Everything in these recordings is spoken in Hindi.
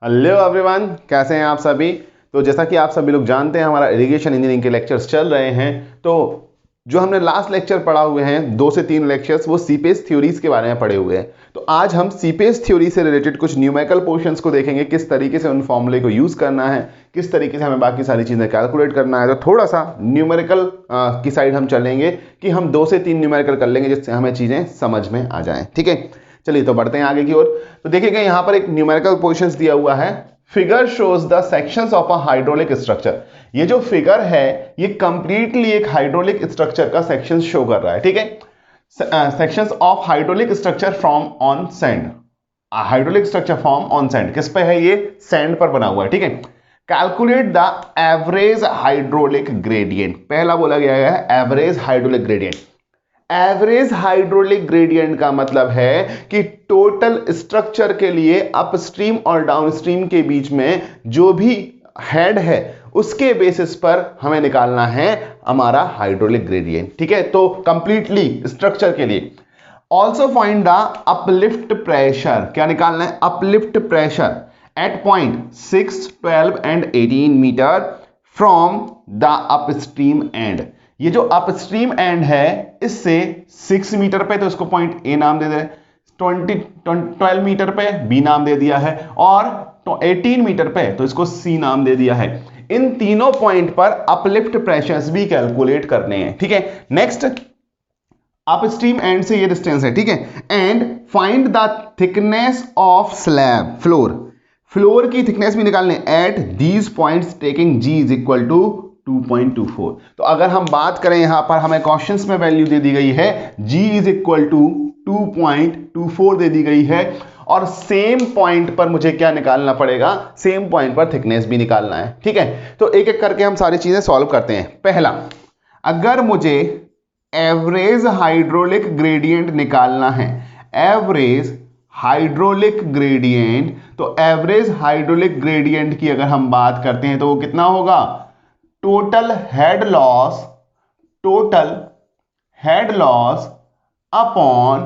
हेलो एवरीवन, कैसे हैं आप सभी। तो जैसा कि आप सभी लोग जानते हैं हमारा इरिगेशन इंजीनियरिंग के लेक्चर्स चल रहे हैं। तो जो हमने लास्ट लेक्चर पढ़ा हुए हैं 2 से 3 लेक्चर्स वो सीपेज थ्योरीज के बारे में पढ़े हुए हैं। तो आज हम सीपेज थ्योरी से रिलेटेड कुछ न्यूमेरिकल पोर्शंस को देखेंगे, किस तरीके से उन फॉर्मूले को यूज करना है, किस तरीके से हमें बाकी सारी चीजें कैलकुलेट करना है। तो थोड़ा सा न्यूमेरिकल की साइड हम चलेंगे कि हम 2 से 3 न्यूमेरिकल कर लेंगे जिससे हमें चीजें समझ में आ जाएं। ठीक है, चलिए तो बढ़ते हैं आगे की ओर। तो देखिएगा यहाँ पर एक न्यूमेरिकल पोर्शंस दिया हुआ है। Figure shows the sections of a hydraulic structure. ये जो फिगर है ये कंप्लीटली एक हाइड्रोलिक स्ट्रक्चर का सेक्शन शो कर रहा है। ठीक है, sections of hydraulic structure from on sand. Hydraulic structure form on sand किस पे है? ये सैंड पर बना हुआ है। ठीक है, calculate the average hydraulic gradient. पहला बोला गया है average hydraulic gradient. Average hydraulic gradient का मतलब है कि टोटल स्ट्रक्चर के लिए अपस्ट्रीम और डाउनस्ट्रीम के बीच में जो भी हेड है उसके बेसिस पर हमें निकालना है हमारा हाइड्रोलिक ग्रेडियंट। ठीक है, तो कंप्लीटली स्ट्रक्चर के लिए। Also find the uplift pressure. क्या निकालना है? अपलिफ्ट प्रेशर एट पॉइंट 6, 12 एंड 18 metre from the upstream end. ये जो अपस्ट्रीम एंड है इससे 6 मीटर पे, तो इसको पॉइंट ए नाम दे दे, 12 मीटर पे बी नाम दे दिया है, और 18 मीटर पे तो इसको सी नाम दे दिया है। इन तीनों पॉइंट पर अपलिफ्ट प्रेशर्स भी कैलकुलेट करने हैं। ठीक है, नेक्स्ट अपस्ट्रीम एंड से ये डिस्टेंस है। ठीक है, and find the thickness of slab floor. Floor की थिकनेस भी निकालने at these points taking G is equal to 2.24। तो अगर हम बात करें यहां पर हमें क्वेश्चंस में वैल्यू दे दी गई है g इज इक्वल टू 2.24 दे दी गई है, और सेम पॉइंट पर मुझे क्या निकालना पड़ेगा? सेम पॉइंट पर थिकनेस भी निकालना है। ठीक है, तो एक एक करके हम सारी चीजें सॉल्व करते हैं। पहला, अगर मुझे एवरेज हाइड्रोलिक ग्रेडियंट निकालना है, एवरेज हाइड्रोलिक ग्रेडियंट, तो एवरेज हाइड्रोलिक ग्रेडियंट की अगर हम बात करते हैं तो वो कितना होगा? Total head loss upon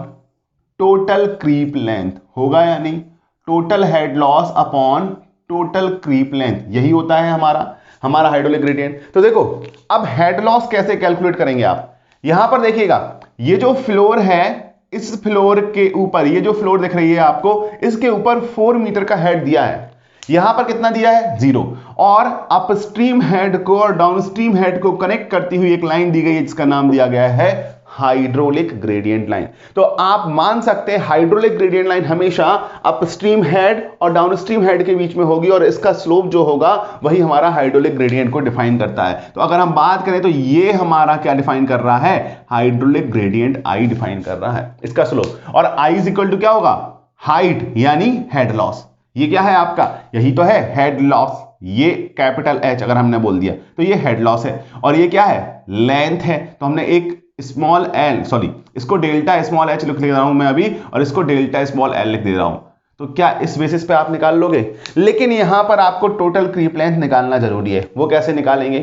total creep length होगा या नहीं? Total head loss upon total creep length, यही होता है हमारा हाइड्रोलिक ग्रेडियंट। तो देखो अब हेड लॉस कैसे कैलकुलेट करेंगे आप? यहां पर देखिएगा, ये जो फ्लोर है इस फ्लोर के ऊपर, ये जो फ्लोर दिख रही है आपको, इसके ऊपर 4 मीटर का हेड दिया है। यहां पर कितना दिया है? 0। और अपस्ट्रीम हेड को और डाउनस्ट्रीम हेड को कनेक्ट करती हुई एक लाइन दी गई है जिसका नाम दिया गया है हाइड्रोलिक ग्रेडियंट लाइन। तो आप मान सकते हैं हाइड्रोलिक ग्रेडियंट लाइन हमेशा अपस्ट्रीम हेड और डाउनस्ट्रीम हेड के बीच में होगी, और इसका स्लोप जो होगा वही हमारा हाइड्रोलिक ग्रेडियंट को डिफाइन करता है। तो अगर हम बात करें तो ये हमारा क्या डिफाइन कर रहा है? हाइड्रोलिक ग्रेडियंट आई डिफाइन कर रहा है इसका स्लोप। और आई इज इक्वल टू क्या होगा? हाइट यानी हेड लॉस। ये क्या है आपका? यही तो है हेड लॉस। ये कैपिटल एच अगर हमने बोल दिया तो ये हेड लॉस है, और ये क्या है? लेंथ है। तो हमने एक स्मॉल एल, सॉरी इसको डेल्टा स्मॉल एच लिख रहा हूं मैं अभी, और इसको डेल्टा स्मॉल एल लिख दे रहा हूं। तो क्या इस बेसिस पे आप निकाल लोगे? लेकिन यहां पर आपको टोटल क्रीप लेंथ निकालना जरूरी है। वो कैसे निकालेंगे?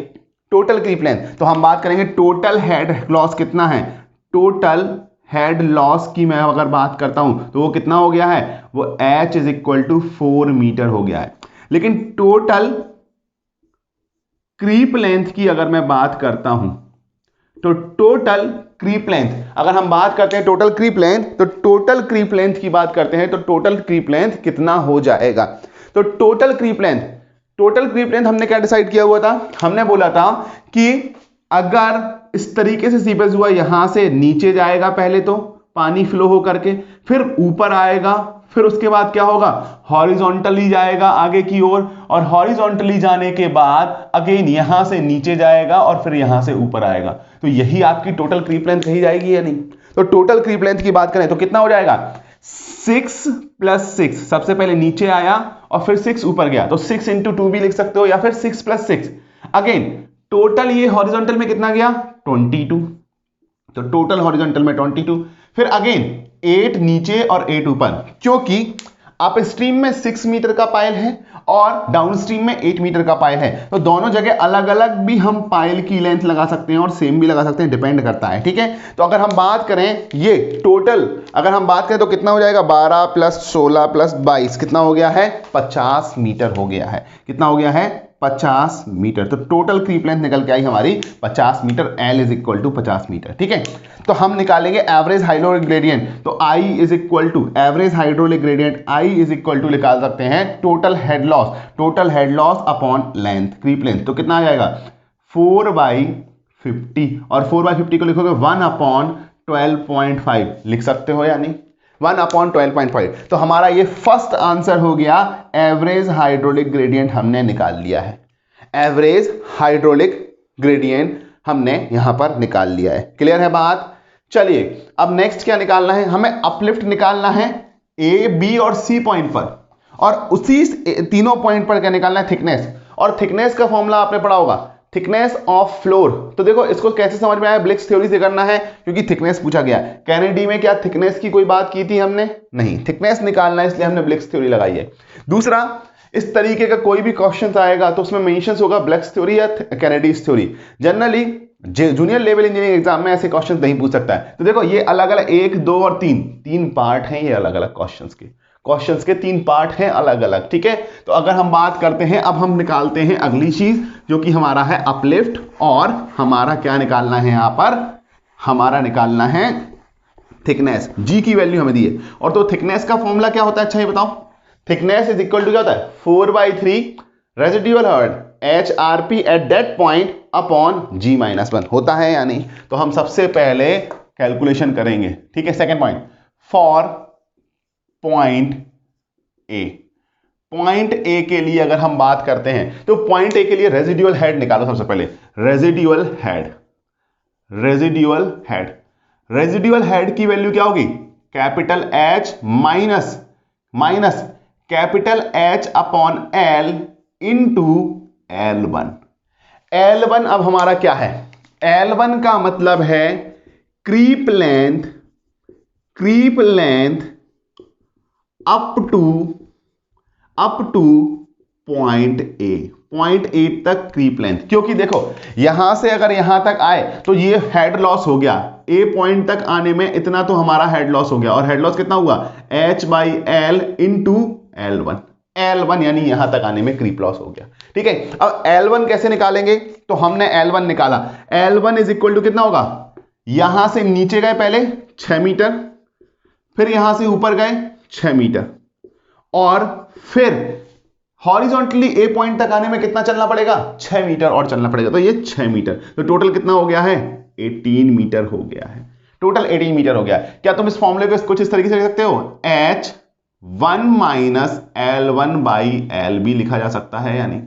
टोटल क्रीप लेंथ, तो हम बात करेंगे टोटल हेड लॉस कितना है। टोटल हेड लॉस की मैं अगर बात करता हूं तो वो कितना हो गया है? वो h is equal to 4 metre हो गया है। लेकिन टोटल क्रीप लेंथ की अगर मैं बात करता हूं तो टोटल क्रीप लेंथ, अगर हम बात करते हैं टोटल क्रीप लेंथ, तो टोटल क्रीप लेंथ की बात करते हैं तो टोटल क्रीप लेंथ कितना हो जाएगा? तो टोटल क्रीप लेंथ हमने क्या डिसाइड किया हुआ था? हमने बोला था कि अगर इस तरीके से सीपेज हुआ, यहां से नीचे जाएगा पहले तो पानी फ्लो हो करके, फिर ऊपर आएगा, फिर उसके बाद क्या होगा? हॉरिजॉन्टली जाएगा आगे की ओर, और हॉरिजॉन्टली जाने के बाद अगेन यहां से नीचे जाएगा और फिर यहां से ऊपर आएगा। तो यही आपकी टोटल क्रीप लेंथ कही जाएगी या नहीं? तो टोटल क्रीप लेंथ की बात करें तो कितना हो जाएगा? 6 + 6, सबसे पहले नीचे आया और फिर 6 ऊपर गया, तो 6 × 2 भी लिख सकते हो, या फिर 6 + 6। अगेन टोटल ये हॉरिजॉन्टल में कितना गया? 22। तो टोटल हॉरिजॉन्टल में 22। फिर अगेन 8 नीचे और 8 ऊपर, क्योंकि अप स्ट्रीम में 6 मीटर का पाइल है और डाउन स्ट्रीम में 8 मीटर का पाइल है, तो दोनों जगह अलग अलग भी हम पाइल की लेंथ लगा सकते हैं और सेम भी लगा सकते हैं, डिपेंड करता है। ठीक है, तो अगर हम बात करें ये टोटल, अगर हम बात करें तो कितना हो जाएगा, 12 प्लस 16 प्लस 22 कितना हो गया है, 50 मीटर हो गया है। कितना हो गया है, 50 मीटर। तो टोटल क्रीप लेंथ निकल के आई हमारी 50 metre, L is equal to 50 metre. ठीक है, तो हम निकालेंगे एवरेज हाइड्रोलिक ग्रेडियंट, तो I is equal to average hydraulic gradient, I is equal to निकाल सकते हैं total head loss upon length, creep length. तो कितना आ जाएगा, 4/50, और 4/50 को लिखोगे 1/12.5 लिख सकते हो या नहीं, 1/12.5। तो हमारा ये फर्स्ट आंसर हो गया, एवरेज हाइड्रोलिक ग्रेडियंट हमने निकाल लिया है। एवरेज हाइड्रोलिक ग्रेडियंट हमने यहां पर निकाल लिया है। क्लियर है बात? चलिए अब नेक्स्ट क्या निकालना है, हमें अपलिफ्ट निकालना है ए, बी और सी पॉइंट पर, और उसी तीनों पॉइंट पर क्या निकालना है, थिकनेस। और थिकनेस का फॉर्मूला आपने पढ़ा होगा, थिकनेस ऑफ फ्लोर। तो देखो इसको कैसे समझ में आया, ब्लिक्स थ्योरी से करना है, क्योंकि थिकनेस पूछा गया। केनेडी में क्या थिकनेस की कोई बात की थी हमने? नहीं, थिकनेस निकालना है इसलिए हमने ब्लिक्स थ्योरी लगाई है। दूसरा, इस तरीके का कोई भी क्वेश्चन आएगा तो उसमें मेंशन होगा ब्लिक्स थ्योरी या Kennedy theory. Generally junior level engineering exam में ऐसे क्वेश्चन नहीं पूछ सकता है। तो देखो ये अलग अलग 1, 2 और 3 पार्ट हैं, ये अलग अलग क्वेश्चंस के 3 पार्ट हैं अलग अलग। ठीक है, तो अगर हम बात करते हैं, अब हम निकालते हैं अगली चीज जो कि हमारा है अपलिफ्ट, और हमारा क्या निकालना है यहां पर, हमारा निकालना है थिकनेस। जी की वैल्यू हमें दी है, और तो थिकनेस का फॉर्मूला क्या होता है, अच्छा ये बताओ। थिकनेस इज इक्वल टू क्या होता है, 4/3 residual hard HRP at that point upon G-1 होता है या नहीं। तो हम सबसे पहले कैलकुलेशन करेंगे। ठीक है, second point, for point A के लिए अगर हम बात करते हैं तो पॉइंट ए के लिए रेजिडुअल हेड निकालो सबसे पहले। रेजिडुअल हेड की वैल्यू क्या होगी, capital H minus capital H upon L into L1। अब हमारा क्या है, L1 का मतलब है creep length up to point A तक क्रीप लेंथ। क्योंकि देखो यहां से अगर यहां तक आए तो ये हेड लॉस हो गया, ए पॉइंट तक आने में इतना तो हमारा हेड लॉस हो गया, और हेड लॉस कितना हुआ, H/L इंटू L1 यानी यहां तक आने में क्रीप लॉस हो गया। ठीक है, अब L1 कैसे निकालेंगे, तो हमने L1 निकाला, L1 इज इक्वल टू कितना होगा, यहां से नीचे गए पहले 6 मीटर, फिर यहां से ऊपर गए 6 मीटर, और फिर हॉरिजॉन्टली ए पॉइंट तक आने में कितना चलना पड़ेगा, 6 मीटर और चलना पड़ेगा। तो ये 6 मीटर, तो टोटल कितना हो गया है, 18 मीटर हो गया है, टोटल 18 मीटर हो गया। क्या तुम इस फॉर्मूले को कुछ इस तरीके से लिख सकते हो, H1 minus L1 by L भी लिखा जा सकता है, यानी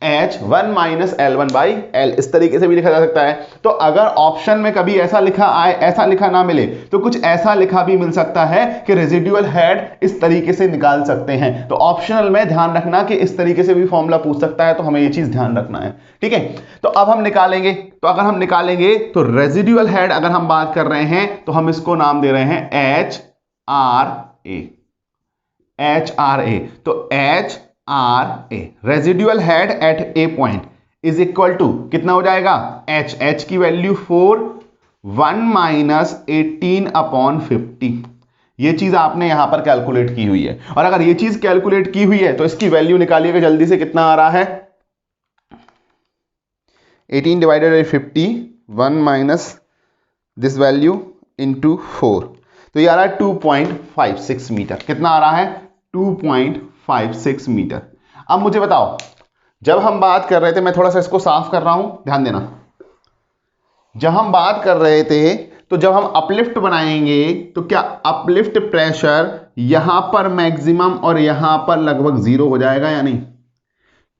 H1 minus L1 by L इस तरीके से भी लिखा जा सकता है। तो अगर ऑप्शन में कभी ऐसा लिखा आए, ऐसा लिखा ना मिले, तो कुछ ऐसा लिखा भी मिल सकता है कि रेजिडुअल हेड इस तरीके से निकाल सकते हैं। तो ऑप्शनल में ध्यान रखना कि इस तरीके से भी फॉर्मूला पूछ सकता है, तो हमें ये चीज ध्यान रखना है। ठीक है, तो अब हम निकालेंगे, तो अगर हम निकालेंगे तो रेजिडुअल हेड अगर हम बात कर रहे हैं तो हम इसको नाम दे रहे हैं HRA। तो HRA residual head at A point is equal to कितना हो जाएगा, H की वैल्यू 4, 1 माइनस 18 अपॉन 50। ये चीज आपने यहां पर कैलकुलेट की हुई है, और अगर ये चीज कैलकुलेट की हुई है तो इसकी वैल्यू निकालिएगा जल्दी से, कितना आ रहा है, 18 divided by 50, 1 minus this value into 4, तो ये आ रहा है 2.56 मीटर। कितना आ रहा है, 2.56 मीटर। अब मुझे बताओ, जब हम बात कर रहे थे, मैं थोड़ा सा इसको साफ कर रहा हूं, ध्यान देना, जब हम बात कर रहे थे तो जब हम अपलिफ्ट बनाएंगे तो क्या अपलिफ्ट प्रेशर यहां पर मैक्सिमम और यहां पर लगभग 0 हो जाएगा या नहीं?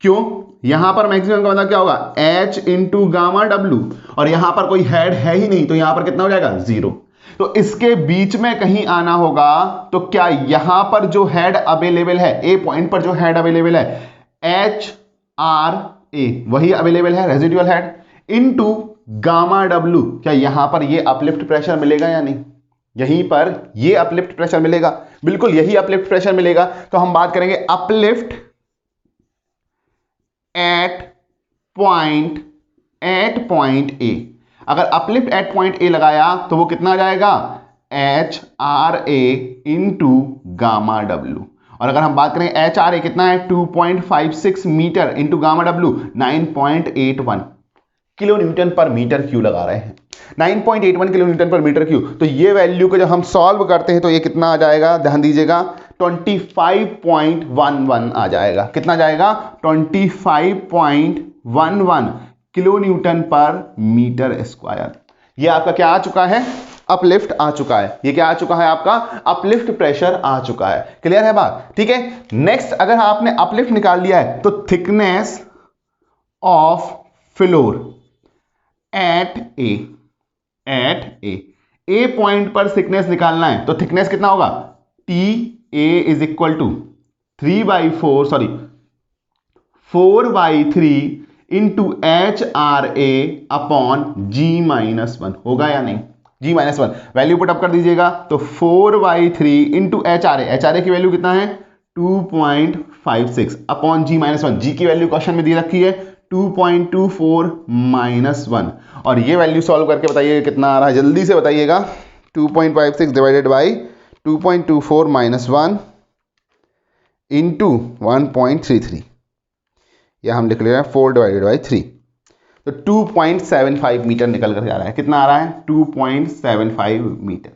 क्यों? यहां पर मैक्सिमम का मतलब क्या होगा, H इंटू गामा W, और यहां पर कोई हेड है ही नहीं, तो यहां पर कितना हो जाएगा, 0। तो इसके बीच में कहीं आना होगा, तो क्या यहां पर जो हेड अवेलेबल है, ए पॉइंट पर जो हेड अवेलेबल है HRA वही अवेलेबल है, residual head, into gamma W, क्या यहां पर ये अपलिफ्ट प्रेशर मिलेगा या नहीं? यहीं पर ये अपलिफ्ट प्रेशर मिलेगा, बिल्कुल यही अपलिफ्ट प्रेशर मिलेगा। तो हम बात करेंगे अपलिफ्ट एट पॉइंट ए। अगर अपलिफ्ट एट पॉइंट ए लगाया तो वो कितना आ जाएगा, एच आर ए इंटू गामा डब्ल्यू। और अगर हम बात करें एच आर ए कितना है 2.56 metre into gamma W 9.81 kilo newton per metre cube लगा रहे हैं, 9.81 kilo newton per metre cube. तो ये वैल्यू को जब हम सॉल्व करते हैं तो ये कितना आ जाएगा, ध्यान दीजिएगा 25.11 आ जाएगा। कितना जाएगा, 25.11 kilo newton per metre square. ये आपका क्या आ चुका है, अपलिफ्ट आ चुका है। ये क्या आ चुका है, आपका अपलिफ्ट प्रेशर आ चुका है। क्लियर है बात, ठीक है। नेक्स्ट, अगर आपने अपलिफ्ट निकाल लिया है तो thickness of floor at A point पर थिकनेस निकालना है। तो थिकनेस कितना होगा, T A is equal to 4/3 into H R A upon G minus 1 होगा या नहीं, G minus 1 value put up कर दीजिएगा। तो 4/3 इंटू एच आर ए की वैल्यू कितना है 2.56 अपॉन जी माइनस 1, जी की वैल्यू क्वेश्चन में दी रखी है 2.24 माइनस 1। और ये वैल्यू सॉल्व करके बताइए कितना आ रहा है, जल्दी से बताइएगा। 2.56 डिवाइडेड बाई 2.24 माइनस 1 इंटू 1.33, या हम लिख ले रहे हैं 4 डिवाइडेड बाई 3। तो 2.75 मीटर निकल कर आ रहा है। कितना आ रहा है, 2.75 मीटर।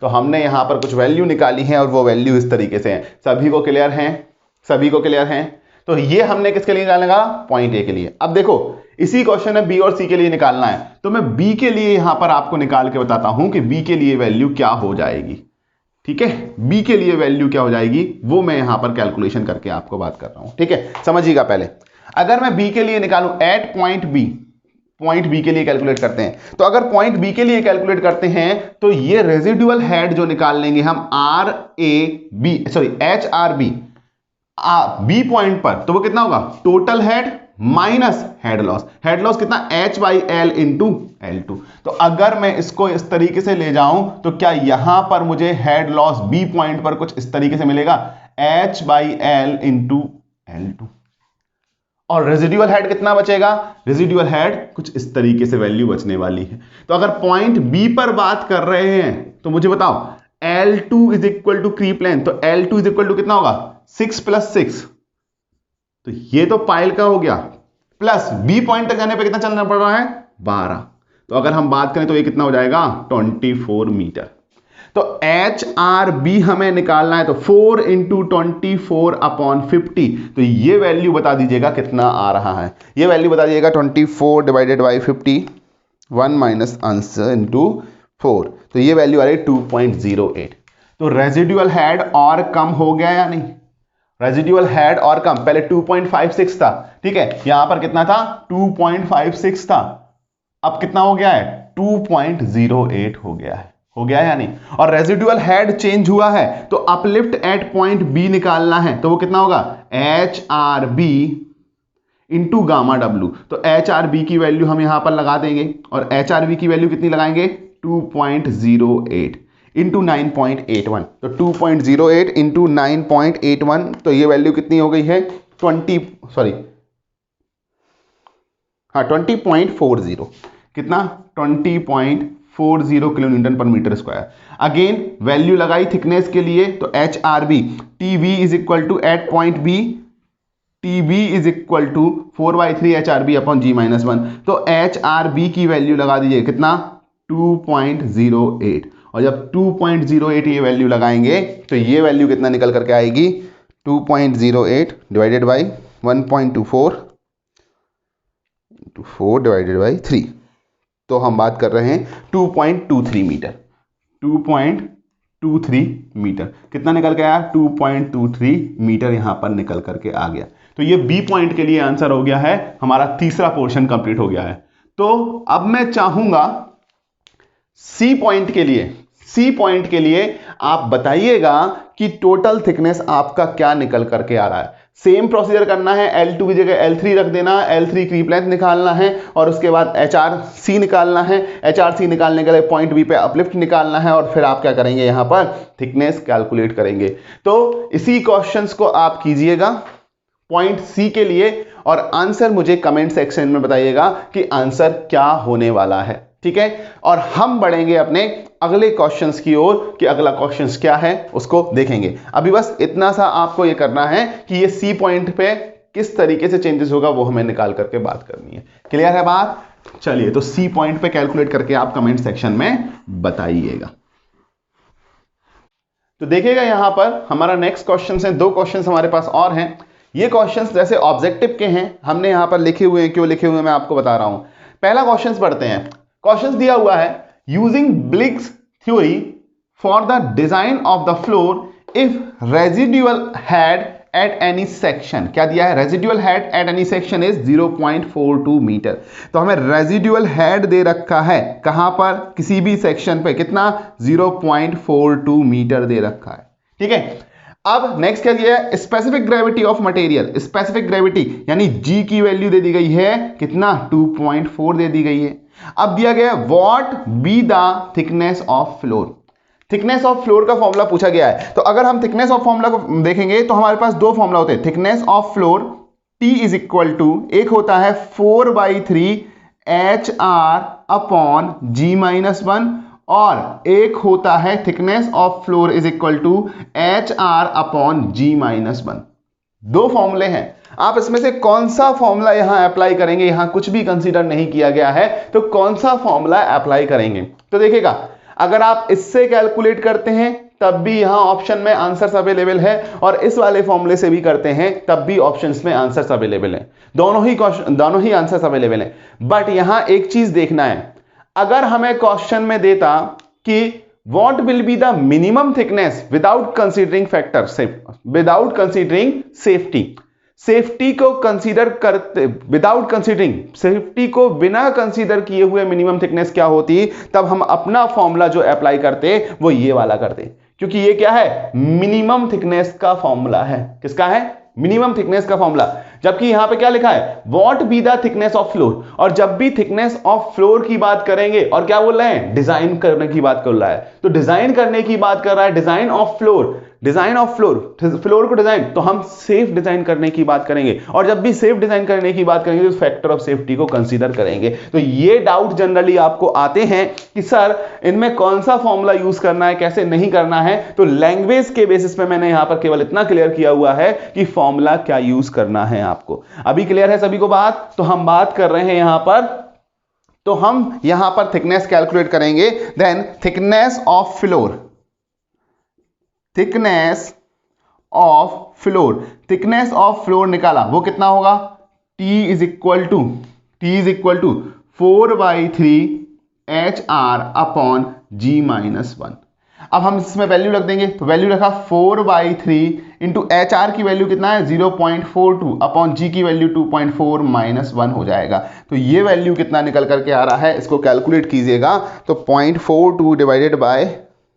तो हमने यहां पर कुछ वैल्यू निकाली है और वो वैल्यू इस तरीके से है। सभी को क्लियर है, सभी को क्लियर है। तो ये हमने किसके लिए निकालना, पॉइंट ए के लिए। अब देखो इसी क्वेश्चन में बी और सी के लिए निकालना है, तो मैं बी के लिए यहां पर आपको निकाल के बताता हूं कि बी के लिए वैल्यू क्या हो जाएगी। ठीक है, बी के लिए वैल्यू क्या हो जाएगी वो मैं यहां पर कैलकुलेशन करके आपको बात कर रहा हूं। ठीक है, समझिएगा। पहले अगर मैं बी के लिए निकालूं एट पॉइंट बी के लिए कैलकुलेट करते हैं, तो अगर पॉइंट बी के लिए कैलकुलेट करते हैं तो ये रेजिडुअल हेड जो निकाल लेंगे हम H R B B point पर, तो वो कितना होगा, total head minus head loss. Head loss कितना, H/L इंटू L2। तो अगर मैं इसको इस तरीके से ले जाऊं तो क्या यहां पर मुझे हेड लॉस बी पॉइंट पर कुछ इस तरीके से मिलेगा, H/L इंटू L2। और रेजिडुअल हेड कितना बचेगा, रेजिडुअल हेड कुछ इस तरीके से वैल्यू बचने वाली है। तो अगर पॉइंट बी पर बात कर रहे हैं तो मुझे बताओ L2 is equal to creep length, तो L2 इज इक्वल टू कितना होगा 6 + 6, तो ये तो पाइल का हो गया, प्लस बी पॉइंट तक जाने पे कितना चलना पड़ रहा है 12। तो अगर हम बात करें तो ये कितना हो जाएगा 24 मीटर। तो एच आर बी हमें निकालना है, तो 4 इंटू 24 अपॉन 50। तो ये वैल्यू बता दीजिएगा कितना आ रहा है, ये वैल्यू बता दीजिएगा 24 divided by 50, 1 minus answer into 4। तो ये वैल्यू आ रही है 2.08। तो रेजिडुअल हेड और कम हो गया या नहीं, रेजिडुअल हेड और कम, पहले 2.56 था, ठीक है, यहां पर कितना था 2.56 था, अब कितना हो गया है 2.08 हो गया है, हो गया है या नहीं। और रेजिडुअल हेड चेंज हुआ है तो अपलिफ्ट एट पॉइंट बी निकालना है, तो वो कितना होगा H R B into gamma W. तो एच आर बी की वैल्यू हम यहां पर लगा देंगे, और एच आर बी की वैल्यू कितनी लगाएंगे 2.08 इंटू 9.81। तो 2.08 इंटू 9.81, तो ये वैल्यू कितनी हो गई है 20.40, कितना 20.40 kilo newton per metre square. Again value लगाई थिकनेस के लिए, तो H R B T B is equal to at point B, T B is equal to 4/3 H R B upon G minus 1। तो एच आर बी की वैल्यू लगा दीजिए कितना 2.08, और जब 2.08 ये वैल्यू लगाएंगे तो ये वैल्यू कितना निकल करके आएगी 2.08 डिवाइडेड बाई 1.24 4 डिवाइडेड बाई 3। तो हम बात कर रहे हैं 2.23 मीटर, 2.23 मीटर कितना निकल के आया 2.23 मीटर यहां पर निकल करके आ गया। तो ये बी पॉइंट के लिए आंसर हो गया है, हमारा तीसरा पोर्शन कंप्लीट हो गया है। तो अब मैं चाहूंगा सी पॉइंट के लिए आप बताइएगा कि टोटल थिकनेस आपका क्या निकल करके आ रहा है। सेम प्रोसीजर करना है, L2 की जगह L3 रख देना, L3 क्रीप लेंथ निकालना है और उसके बाद HRC निकालना है। HRC निकालने के लिए पॉइंट B पे अपलिफ्ट निकालना है और फिर आप क्या करेंगे, यहाँ पर थिकनेस कैलकुलेट करेंगे। तो इसी क्वेश्चंस को आप कीजिएगा पॉइंट C के लिए और आंसर मुझे कमेंट सेक्शन में बताइएगा कि आंसर क्या होने वाला है, ठीक है। और हम बढ़ेंगे अपने अगले क्वेश्चंस की ओर कि अगला क्वेश्चंस क्या है उसको देखेंगे। अभी बस इतना सा आपको ये करना है कि ये C पॉइंट पे किस तरीके से चेंजेस होगा वो हमें निकाल करके बात करनी है। क्लियर है बात? चलिए, तो C पॉइंट पे कैलकुलेट करके आप कमेंट सेक्शन में बताइएगा। तो देखिएगा यहां पर हमारा नेक्स्ट क्वेश्चन है, 2 क्वेश्चन हमारे पास और हैं। ये क्वेश्चंस जैसे ऑब्जेक्टिव के हैं, हमने यहां पर लिखे हुए हैं, क्यों लिखे हुए हैं मैं आपको बता रहा हूं। पहला क्वेश्चंस पढ़ते हैं। क्वेश्चंस दिया हुआ है, using Bligh's theory for the design of the floor if residual head at any section. क्या दिया है? Residual head at any section is 0.42 metre. तो हमें रेजिडुअल हेड दे रखा है कहां पर, किसी भी सेक्शन पे, कितना, 0.42 मीटर दे रखा है, ठीक है। अब नेक्स्ट क्या दिया है, specific gravity of material. Specific gravity यानी G की वैल्यू दे दी गई है कितना, 2.4 दे दी गई है। अब दिया गया है what be the thickness of floor. Thickness of floor का फॉर्मूला पूछा गया है। तो अगर हम थिकनेस ऑफ फॉर्मूला को देखेंगे तो हमारे पास 2 फॉर्मूला होते हैं। Thickness of floor T is equal to, एक होता है 4/3 HR अपॉन G-1 और एक होता है thickness of floor is equal to HR upon G-1। 2 फॉर्मूले हैं। आप इसमें से कौन सा फॉर्मूला यहां अप्लाई करेंगे, यहां कुछ भी कंसीडर नहीं किया गया है, तो कौन सा फॉर्मूला अप्लाई करेंगे। तो देखिएगा, अगर आप इससे कैलकुलेट करते हैं तब भी यहां ऑप्शन में आंसर्स अवेलेबल है और इस वाले फॉर्मूले से भी करते हैं तब भी ऑप्शंस में आंसर्स अवेलेबल है। दोनों ही आंसर्स अवेलेबल है। बट यहां एक चीज देखना है, अगर हमें क्वेश्चन में देता कि what will be the minimum thickness without considering without considering safety को कंसीडर करते, विदाउट कंसीडरिंग सेफ्टी को बिना कंसीडर किए हुए मिनिमम थिकनेस क्या होती, तब हम अपना फॉर्मूला जो अप्लाई करते वो ये वाला करते, क्योंकि ये क्या है, मिनिमम थिकनेस का फॉर्मूला है। किसका है? मिनिमम थिकनेस का फॉर्मूला। जबकि यहां पे क्या लिखा है, what be the thickness of floor. और जब भी थिकनेस ऑफ फ्लोर की बात करेंगे और क्या बोल रहे हैं, डिजाइन करने की बात कर रहा है, तो डिजाइन करने की बात कर रहा है, डिजाइन ऑफ फ्लोर फ्लोर को डिजाइन, तो हम सेफ डिजाइन करने की बात करेंगे। और जब भी सेफ डिजाइन करने की बात करेंगे तो फैक्टर ऑफ सेफ्टी को कंसीडर करेंगे। तो ये डाउट जनरली आपको आते हैं कि सर इनमें कौन सा फॉर्मूला यूज करना है, कैसे नहीं करना है। तो लैंग्वेज के बेसिस पे मैंने यहां पर केवल इतना क्लियर किया हुआ है कि फॉर्मूला क्या यूज करना है आपको। अभी क्लियर है सभी को बात? तो हम बात कर रहे हैं यहां पर, तो हम यहां पर थिकनेस कैलकुलेट करेंगे। Then thickness of floor, thickness of floor निकाला, वो कितना होगा, T is equal to 4/3 HR upon G-1। अब हम इसमें वैल्यू रख देंगे, तो वैल्यू रखा 4/3 इंटू HR की वैल्यू कितना है, 0.42 अपॉन G की वैल्यू 2.4 -1 हो जाएगा। तो ये वैल्यू कितना निकल करके आ रहा है, इसको कैलकुलेट कीजिएगा। तो 0.42 डिवाइडेड बाय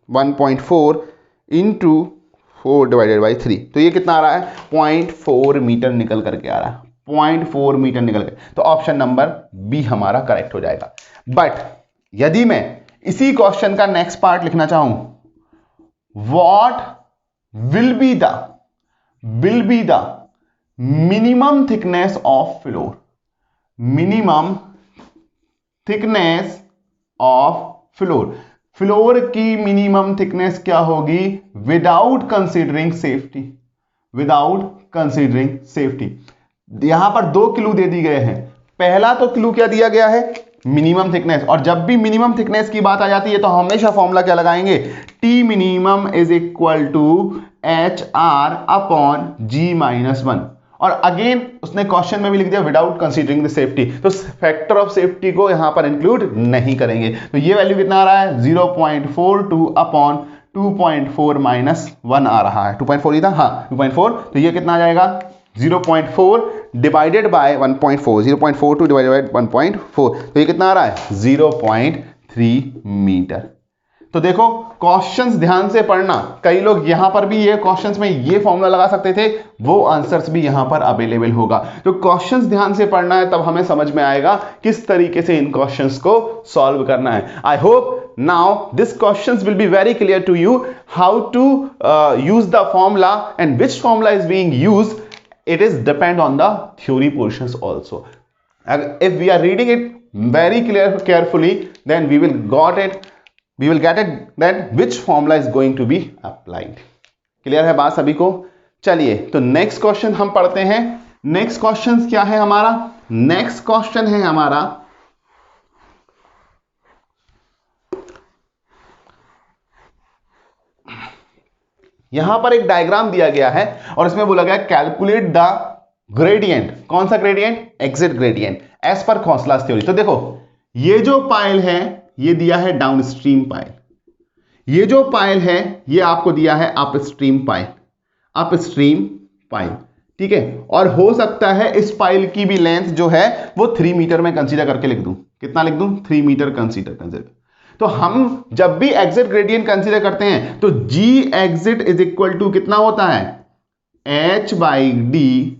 1.4 इंटू 4/3, तो ये कितना आ रहा है, 0.4 मीटर निकल करके आ रहा है, 0.4 मीटर निकल के। तो ऑप्शन नंबर बी हमारा करेक्ट हो जाएगा। बट यदि मैं इसी क्वेश्चन का नेक्स्ट पार्ट लिखना चाहूं, what will be the minimum thickness of floor, minimum thickness of floor की मिनिमम थिकनेस क्या होगी विदाउट कंसीडरिंग सेफ्टी। यहां पर 2 क्लू दे दी गए हैं। पहला तो क्लू क्या दिया गया है, मिनिमम थिकनेस, और जब भी मिनिमम थिकनेस की बात आ जाती है तो हमेशा फॉर्मूला क्या लगाएंगे, T minimum is equal to HR upon G-1। और अगेन उसने क्वेश्चन में भी लिख दिया विदाउट कंसीडरिंग द सेफ्टी, तो फैक्टर ऑफ सेफ्टी को यहां पर इंक्लूड नहीं करेंगे। तो ये वैल्यू कितना आ रहा है, 0.42 अपॉन 2.4 -1 आ रहा है। 2.4 ही था, हाँ 2.4। तो ये कितना आ जाएगा, 0.4 डिवाइडेड बाय 1.4, 0.42 डिवाइडेड बाय 1.4, तो ये कितना आ रहा है, 0.3 मीटर। तो देखो क्वेश्चंस ध्यान से पढ़ना, कई लोग यहां पर भी ये क्वेश्चंस में ये फॉर्मूला लगा सकते थे, वो आंसर्स भी यहां पर अवेलेबल होगा। तो क्वेश्चंस ध्यान से पढ़ना है, तब हमें समझ में आएगा किस तरीके से इन क्वेश्चंस को सॉल्व करना है। I hope now this questions will be very clear to you how to use the formula and which formula is being used. It is depend on the theory portions also. If we are reading it very carefully, then we will get it that which formula is going to be applied. Clear है बात सभी को? चलिए तो नेक्स्ट क्वेश्चन हम पढ़ते हैं। नेक्स्ट क्वेश्चन क्या है हमारा? नेक्स्ट क्वेश्चन है हमारा यहां पर एक डायग्राम दिया गया है और इसमें बोला गया कैलकुलेट द ग्रेडियंट। कौन सा gradient? Exit gradient as per खौसला theory. तो देखो ये जो पाइल है ये दिया है डाउनस्ट्रीम पाइल, ये जो पाइल है ये आपको दिया है अपस्ट्रीम पाइल, अपस्ट्रीम पाइल, ठीक है। और हो सकता है इस पाइल की भी लेंथ जो है वो 3 मीटर में कंसीडर करके लिख दूं। कितना लिख दूं? 3 मीटर कंसीडर। तो हम जब भी एग्जिट ग्रेडियंट कंसीडर करते हैं तो G exit is equal to कितना होता है? h by D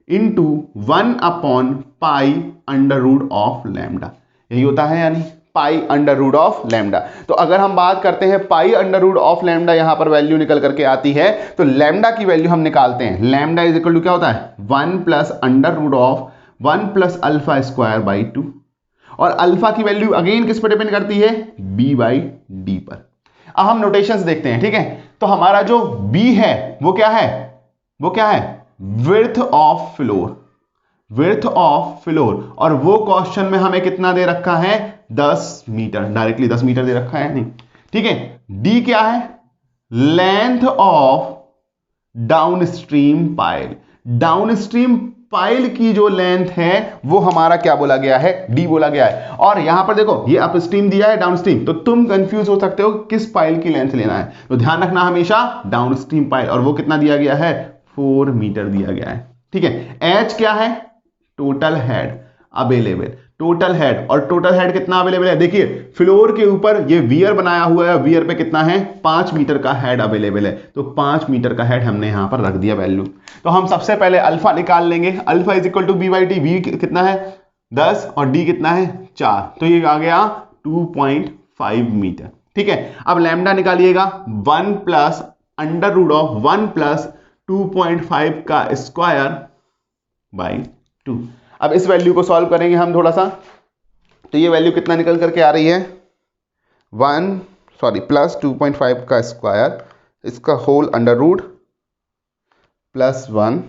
into 1 upon pi under root of lambda, यही होता है, यानी pi under root of lambda. तो अगर हम बात करते हैं pi under root of lambda, यहां पर वैल्यू निकल करके आती है, तो लैम्डा की वैल्यू हम निकालते हैं। लैम्डा इज इक्वल टू क्या होता है? 1 plus under root of 1 plus alpha square by 2, और अल्फा की वैल्यू अगेन किस पर डिपेंड करती है? b बाई डी पर। अब हम नोटेशंस देखते हैं, ठीक है। तो हमारा जो b है वो क्या है? वो क्या है? Width of floor, width of floor. और वो क्वेश्चन में हमें कितना दे रखा है? 10 मीटर, डायरेक्टली 10 मीटर दे रखा है, नहीं, ठीक है। d क्या है? Length of downstream pile, downstream pile की जो लेंथ है वो हमारा क्या बोला गया है? d बोला गया है। और यहां पर देखो ये अपस्ट्रीम दिया है, डाउनस्ट्रीम, तो तुम कंफ्यूज हो सकते हो किस पाइल की लेंथ लेना है। तो ध्यान रखना हमेशा डाउनस्ट्रीम पाइल, और वो कितना दिया गया है? 4 मीटर दिया गया है, ठीक है। h क्या है? Total head available, total head. और टोटल हेड कितना अवेलेबल है? देखिए फ्लोर के ऊपर ये वियर बनाया हुआ है, वियर पे कितना है? 5 मीटर का हेड अवेलेबल है, तो 5 मीटर का हेड हमने यहां पर रख दिया वैल्यू। तो हम सबसे पहले अल्फा निकाल लेंगे। Alpha is equal to B by T, V कितना है? 10 और डी कितना है? 4, तो ये आ गया 2.5 मीटर, ठीक है। अब लैम्डा निकालिएगा, 1 plus under root of 1 plus 2.5 का स्क्वायर बाई 2। अब इस वैल्यू को सॉल्व करेंगे हम थोड़ा सा, तो ये वैल्यू कितना निकल करके आ रही है? प्लस 2.5 का स्क्वायर, इसका whole under root plus 1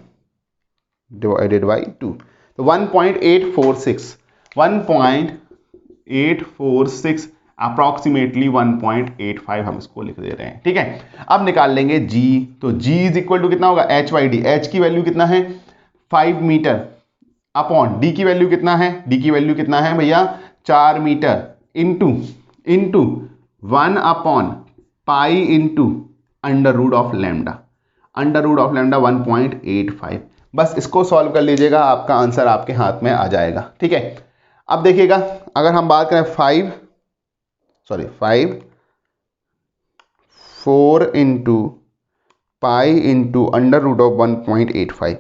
divided by 2, तो 1.846 अप्रॉक्सीमेटली 1.85 हम इसको लिख दे रहे हैं, ठीक है। अब निकाल लेंगे g, तो g इज इक्वल टू कितना होगा? h by D. h की वैल्यू कितना है? 5 मीटर अपॉन d की वैल्यू कितना है? d की वैल्यू कितना है भैया? 4 metre into 1 upon pi into under root of lambda, under root of lambda 1.85। बस इसको सॉल्व कर लीजिएगा, आपका आंसर आपके हाथ में आ जाएगा, ठीक है। अब देखिएगा अगर हम बात करें 4 into pi into under root of 1.85,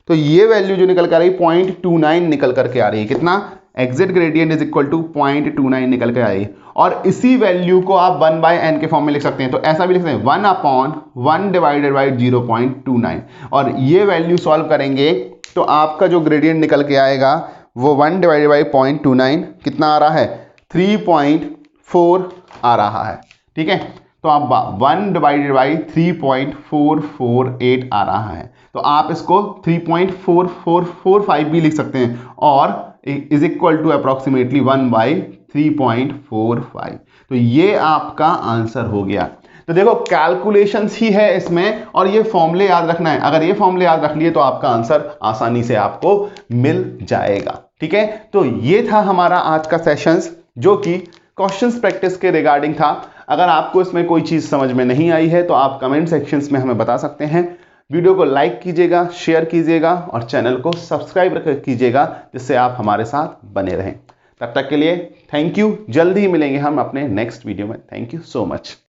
तो ये वैल्यू जो निकल कर आ रही है 0.29 निकल करके आ रही है। कितना? Exit gradient is equal to 0.29 निकल के आ रही है। और इसी वैल्यू को आप 1/n के फॉर्म में लिख सकते हैं, तो ऐसा भी लिख सकते हैं 1 अपॉन 1 डिवाइडेड बाई 0.29। और ये वैल्यू सॉल्व करेंगे तो आपका जो ग्रेडियंट निकल के आएगा वो 1 डिवाइडेड बाई 0.29 कितना आ रहा है? 3.4 आ रहा है, ठीक है। तो आप 1 डिवाइडेड बाई 3.448 आ रहा है, तो आप इसको 3.4445 भी लिख सकते हैं, और इज इक्वल टू अप्रॉक्सीमेटली 1/3.45। तो ये आपका आंसर हो गया। तो देखो कैलकुलेशंस ही है इसमें, और ये फॉर्मूले याद रखना है। अगर ये फॉर्मूले याद रख लिए तो आपका आंसर आसानी से आपको मिल जाएगा, ठीक है। तो ये था हमारा आज का सेशंस, जो कि क्वेश्चंस प्रैक्टिस के रिगार्डिंग था। अगर आपको इसमें कोई चीज समझ में नहीं आई है तो आप कमेंट सेक्शंस में हमें बता सकते हैं। वीडियो को लाइक कीजिएगा, शेयर कीजिएगा और चैनल को सब्सक्राइब कीजिएगा, जिससे आप हमारे साथ बने रहें। तब तक के लिए थैंक यू। जल्दी ही मिलेंगे हम अपने नेक्स्ट वीडियो में। Thank you so much.